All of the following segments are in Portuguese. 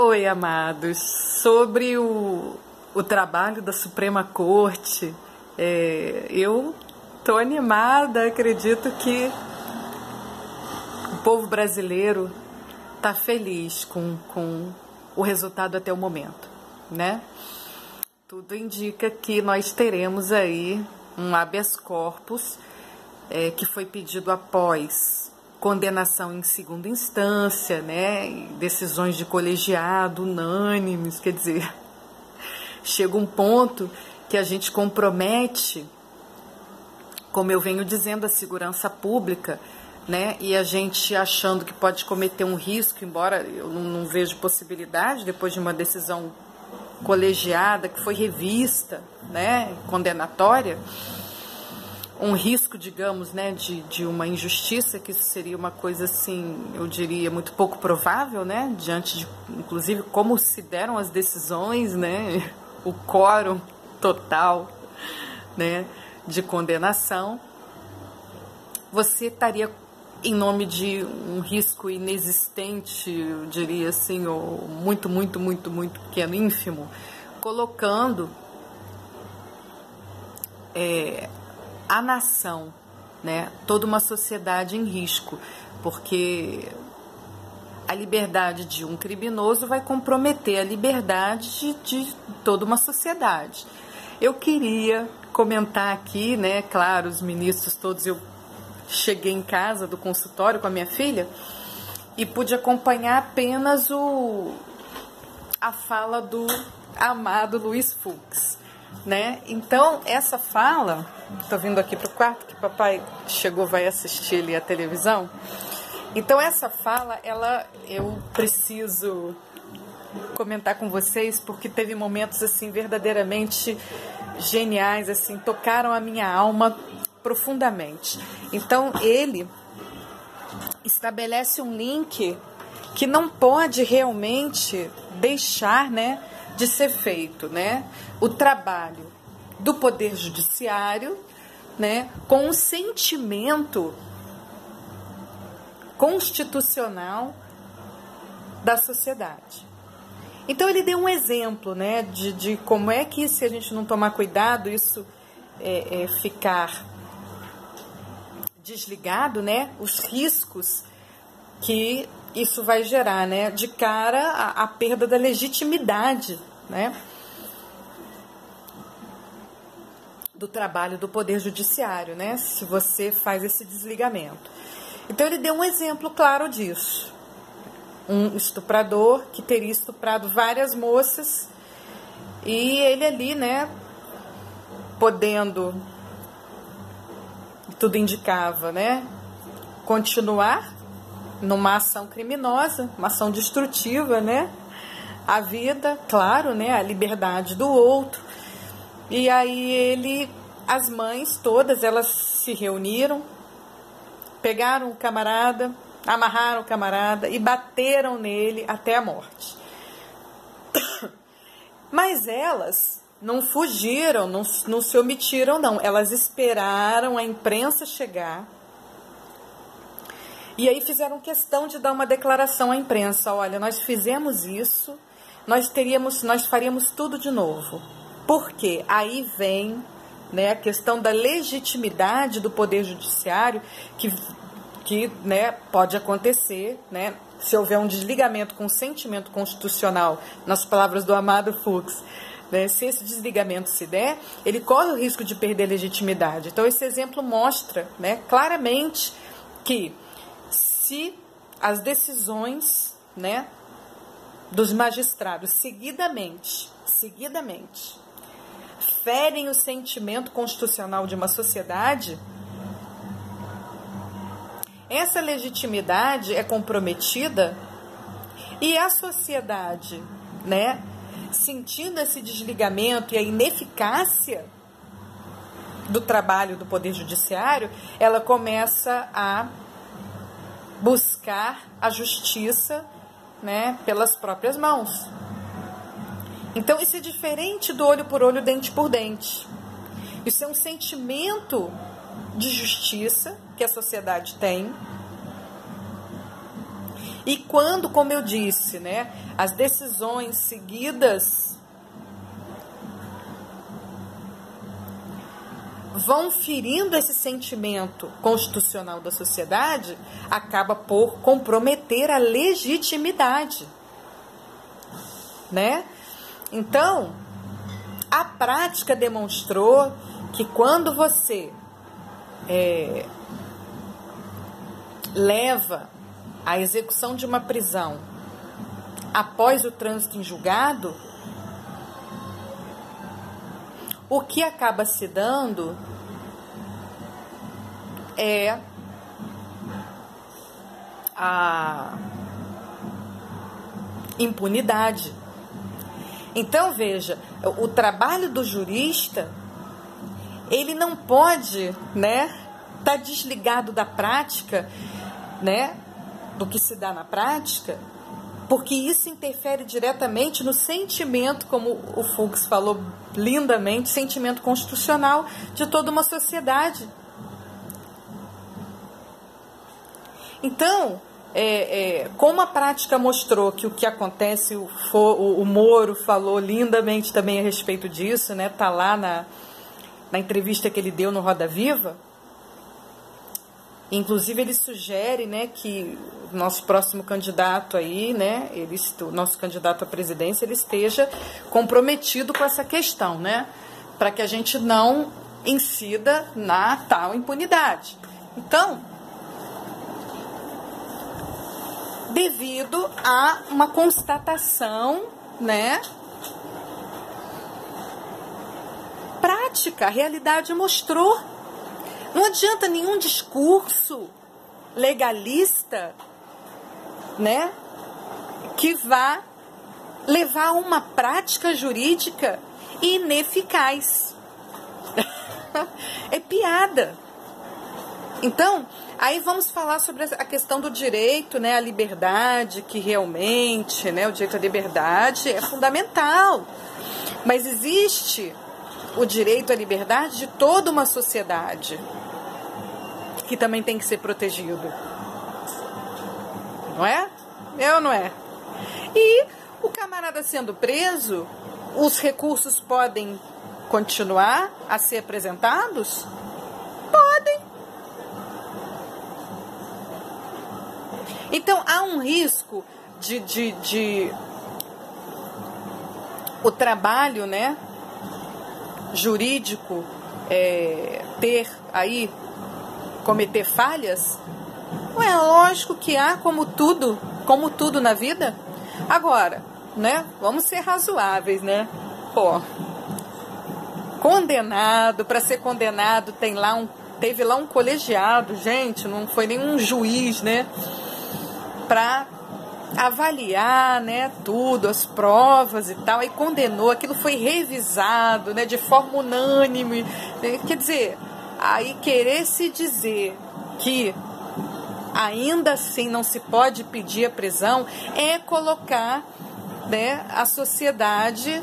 Oi, amados. Sobre o trabalho da Suprema Corte, eu estou animada, acredito que o povo brasileiro está feliz com o resultado até o momento, né? Tudo indica que nós teremos aí um habeas corpus que foi pedido após condenação em segunda instância, né? Decisões de colegiado unânimes, quer dizer, chega um ponto que a gente compromete, como eu venho dizendo, a segurança pública, né? E a gente achando que pode cometer um risco, embora eu não vejo possibilidade, depois de uma decisão colegiada que foi revista, né? Condenatória, um risco, digamos, né, de uma injustiça, que isso seria uma coisa assim, eu diria, muito pouco provável, né, diante de, inclusive, como se deram as decisões, né, o quórum total, né, de condenação, você estaria em nome de um risco inexistente, eu diria assim, ou muito pequeno, ínfimo, colocando a nação, né, toda uma sociedade em risco, porque a liberdade de um criminoso vai comprometer a liberdade de toda uma sociedade. Eu queria comentar aqui, né, claro, os ministros todos, eu cheguei em casa do consultório com a minha filha e pude acompanhar apenas a fala do amado Luiz Fux, né? Então, essa fala, estou vindo aqui para o quarto, que papai chegou, vai assistir ali a televisão. Então, essa fala, eu preciso comentar com vocês, porque teve momentos, assim, verdadeiramente geniais, assim, tocaram a minha alma profundamente. Então, ele estabelece um link que não pode realmente deixar, né, de ser feito, né? O trabalho do Poder Judiciário, né, com um sentimento constitucional da sociedade. Então ele deu um exemplo, né, de como é que, se a gente não tomar cuidado, isso ficar desligado, né, os riscos que isso vai gerar, né, de cara à perda da legitimidade, né, do trabalho do Poder Judiciário, né, se você faz esse desligamento. Então ele deu um exemplo claro disso. Um estuprador que teria estuprado várias moças e ele ali, né, podendo, tudo indicava, né, continuar numa ação criminosa, uma ação destrutiva, né, a vida, claro, né, a liberdade do outro. E aí as mães todas, elas se reuniram, pegaram o camarada, amarraram o camarada e bateram nele até a morte. Mas elas não fugiram, não se omitiram, não. Elas esperaram a imprensa chegar e aí fizeram questão de dar uma declaração à imprensa. Olha, nós fizemos isso, nós faríamos tudo de novo. Por quê? Aí vem, né, a questão da legitimidade do Poder Judiciário, que né, pode acontecer, né, se houver um desligamento com sentimento constitucional, nas palavras do amado Fux, né, se esse desligamento se der, ele corre o risco de perder legitimidade. Então, esse exemplo mostra, né, claramente que se as decisões, né, dos magistrados seguidamente, ferem o sentimento constitucional de uma sociedade, essa legitimidade é comprometida e a sociedade, né, sentindo esse desligamento e a ineficácia do trabalho do Poder Judiciário, ela começa a buscar a justiça, né, pelas próprias mãos. Então, isso é diferente do olho por olho, dente por dente. Isso é um sentimento de justiça que a sociedade tem E quando, como eu disse, né, as decisões seguidas vão ferindo esse sentimento constitucional da sociedade, acaba por comprometer a legitimidade, né? Então, a prática demonstrou que quando você leva a execução de uma prisão após o trânsito em julgado, o que acaba se dando é a impunidade. Então, veja, o trabalho do jurista, ele não pode, né, estar desligado da prática, né, do que se dá na prática, porque isso interfere diretamente no sentimento, como o Fux falou lindamente, sentimento constitucional de toda uma sociedade. Então, como a prática mostrou que o que acontece, o Moro falou lindamente também a respeito disso, né? Tá lá na entrevista que ele deu no Roda Viva. Inclusive ele sugere, né, que o nosso próximo candidato aí, né, o nosso candidato à presidência, ele esteja comprometido com essa questão, né, para que a gente não incida na tal impunidade. Então, devido a uma constatação, né, prática, a realidade mostrou. Não adianta nenhum discurso legalista, né, que vá levar a uma prática jurídica ineficaz. É piada. Então, aí vamos falar sobre a questão do direito, né, à liberdade, que realmente, né, o direito à liberdade é fundamental. Mas existe o direito à liberdade de toda uma sociedade, que também tem que ser protegido. Não é? É ou não é? E o camarada sendo preso, os recursos podem continuar a ser apresentados? Podem. Então, há um risco de o trabalho, né, jurídico cometer falhas? É lógico que há, como tudo na vida. Agora, né, vamos ser razoáveis, né? Pô, condenado, para ser condenado teve lá um colegiado, gente, não foi nenhum juiz, né, para avaliar, né, tudo, as provas e tal, aí condenou, aquilo foi revisado, né, de forma unânime, né? Quer dizer, aí querer se dizer que ainda assim não se pode pedir a prisão é colocar, né, a sociedade,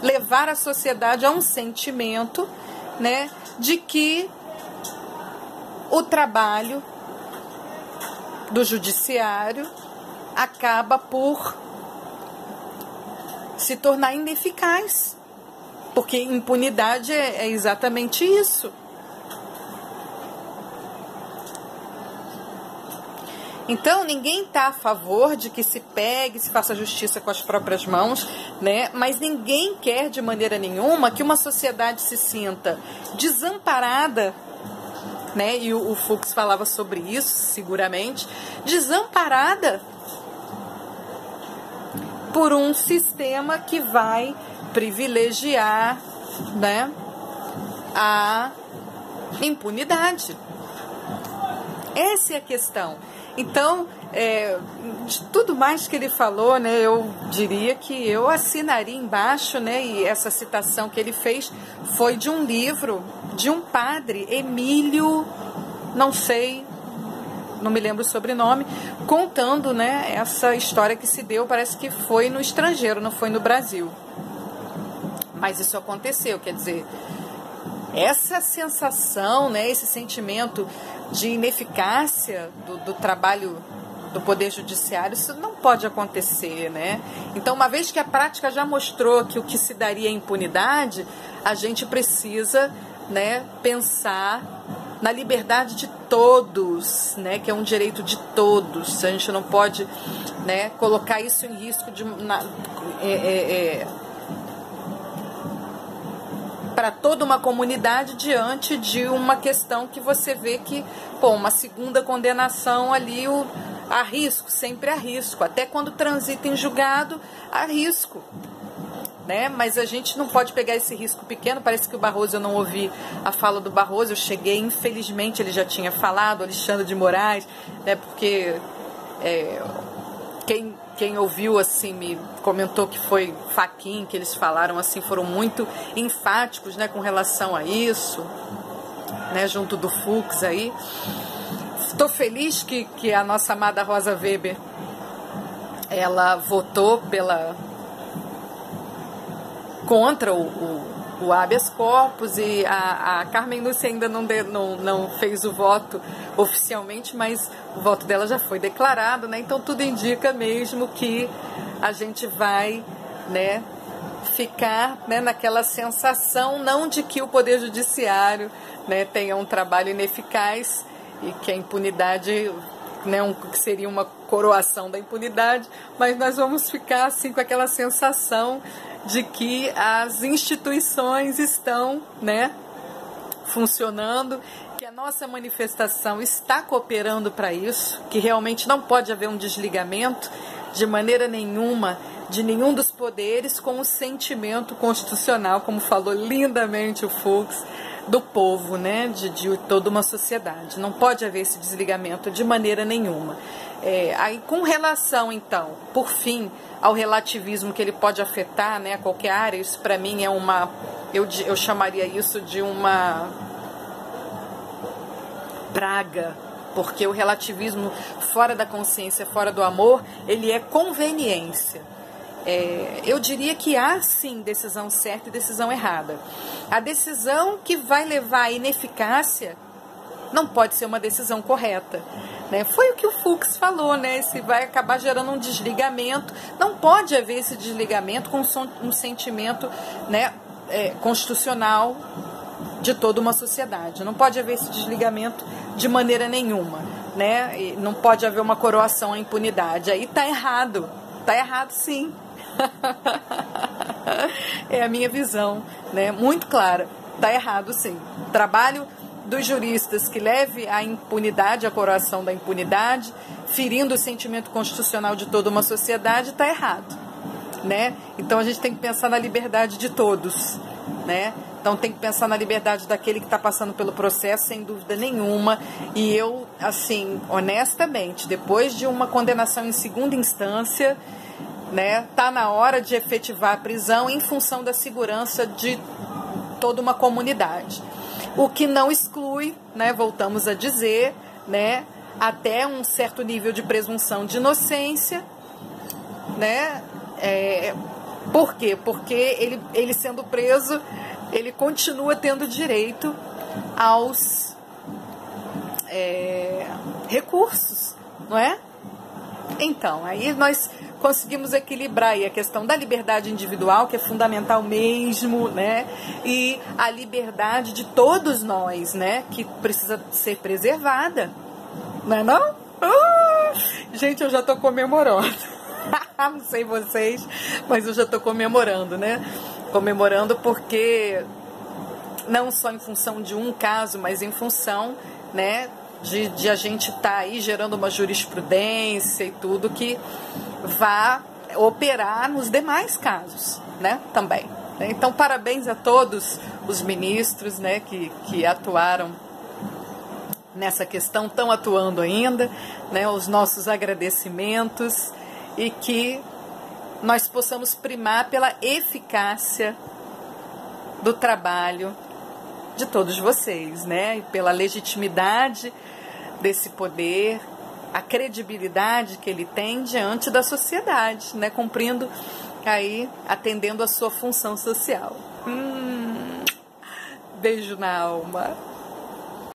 levar a sociedade a um sentimento, né, de que o trabalho do judiciário acaba por se tornar ineficaz, porque impunidade é exatamente isso. Então, ninguém está a favor de que se pegue, se faça justiça com as próprias mãos, né? Mas ninguém quer de maneira nenhuma que uma sociedade se sinta desamparada, né? E o Fux falava sobre isso, seguramente, desamparada por um sistema que vai privilegiar, né, a impunidade. Essa é a questão. Então, de tudo mais que ele falou, né, eu diria que eu assinaria embaixo, né, e essa citação que ele fez foi de um livro de um padre, Emílio, não me lembro o sobrenome, contando, né, essa história que se deu, parece que foi no estrangeiro, não foi no Brasil. Mas isso aconteceu, quer dizer, essa sensação, né, esse sentimento de ineficácia do trabalho do Poder Judiciário, isso não pode acontecer, né? Então, uma vez que a prática já mostrou que o que se daria é impunidade, a gente precisa, né, pensar na liberdade de todos, né, que é um direito de todos. A gente não pode, né, colocar isso em risco para toda uma comunidade diante de uma questão que você vê que, uma segunda condenação ali, há risco, sempre há risco, até quando transita em julgado, há risco, né? Mas a gente não pode pegar esse risco pequeno. Parece que o Barroso, eu não ouvi a fala do Barroso, eu cheguei, infelizmente ele já tinha falado, Alexandre de Moraes, né? Porque quem ouviu, assim, me comentou que foi Fachin, que eles falaram, assim, foram muito enfáticos, né, com relação a isso, né, junto do Fux aí. Estou feliz que a nossa amada Rosa Weber, ela votou contra o habeas corpus, e a Carmen Lúcia ainda não fez o voto oficialmente, mas o voto dela já foi declarado, né? Então tudo indica mesmo que a gente vai, né, ficar, né, naquela sensação, não de que o Poder Judiciário, né, tenha um trabalho ineficaz e que a impunidade, né, que seria uma coroação da impunidade, mas nós vamos ficar assim com aquela sensação de que as instituições estão, né, funcionando, que a nossa manifestação está cooperando para isso, que realmente não pode haver um desligamento de maneira nenhuma de nenhum dos poderes com o sentimento constitucional, como falou lindamente o Fux, do povo, né, de toda uma sociedade. Não pode haver esse desligamento de maneira nenhuma. Aí, com relação, então, por fim, ao relativismo que ele pode afetar, né, qualquer área, isso para mim é eu chamaria isso de uma praga, porque o relativismo fora da consciência, fora do amor, ele é conveniência. Eu diria que há sim decisão certa e decisão errada. A decisão que vai levar à ineficácia não pode ser uma decisão correta, né? Foi o que o Fux falou, né? Se vai acabar gerando um desligamento, não pode haver esse desligamento com um sentimento, né, constitucional de toda uma sociedade. Não pode haver esse desligamento de maneira nenhuma, né? E não pode haver uma coroação à impunidade. Aí tá errado sim. É a minha visão, né? Muito clara. Tá errado sim. Trabalho dos juristas que leve à impunidade, à coroação da impunidade, ferindo o sentimento constitucional de toda uma sociedade, está errado, né? Então a gente tem que pensar na liberdade de todos, né? Então tem que pensar na liberdade daquele que está passando pelo processo, sem dúvida nenhuma. E eu, assim, honestamente, depois de uma condenação em segunda instância, né, tá na hora de efetivar a prisão em função da segurança de toda uma comunidade. O que não exclui, né, voltamos a dizer, né, até um certo nível de presunção de inocência, né? Por quê? Porque ele sendo preso, ele continua tendo direito aos recursos, não é? Então, aí nós conseguimos equilibrar aí a questão da liberdade individual, que é fundamental mesmo, né? E a liberdade de todos nós, né? Que precisa ser preservada, não é não? Gente, eu já estou comemorando. Não sei vocês, mas eu já estou comemorando, né? Comemorando porque não só em função de um caso, mas em função, né, de a gente estar aí gerando uma jurisprudência e tudo que vá operar nos demais casos, né, também. Então, parabéns a todos os ministros, né, que atuaram nessa questão, estão atuando ainda, né, os nossos agradecimentos, e que nós possamos primar pela eficácia do trabalho de todos vocês, né, e pela legitimidade desse poder, a credibilidade que ele tem diante da sociedade, né, cumprindo aí, atendendo a sua função social. Beijo na alma.